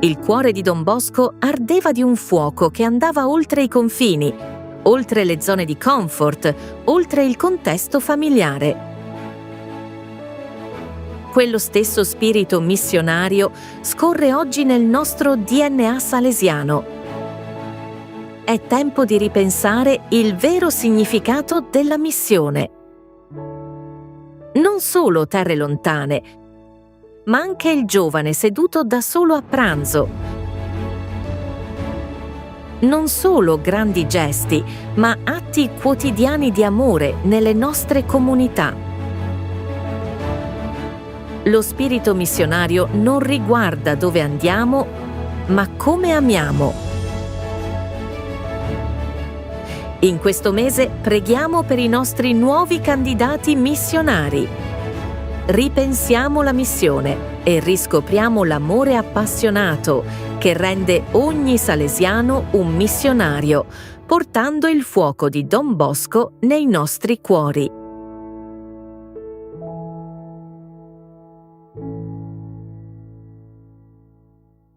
Il cuore di Don Bosco ardeva di un fuoco che andava oltre i confini, oltre le zone di comfort, oltre il contesto familiare. Quello stesso spirito missionario scorre oggi nel nostro DNA salesiano. È tempo di ripensare il vero significato della missione. Non solo terre lontane, ma anche il giovane seduto da solo a pranzo. Non solo grandi gesti, ma atti quotidiani di amore nelle nostre comunità. Lo spirito missionario non riguarda dove andiamo, ma come amiamo. In questo mese preghiamo per i nostri nuovi candidati missionari. Ripensiamo la missione e riscopriamo l'amore appassionato che rende ogni salesiano un missionario, portando il fuoco di Don Bosco nei nostri cuori.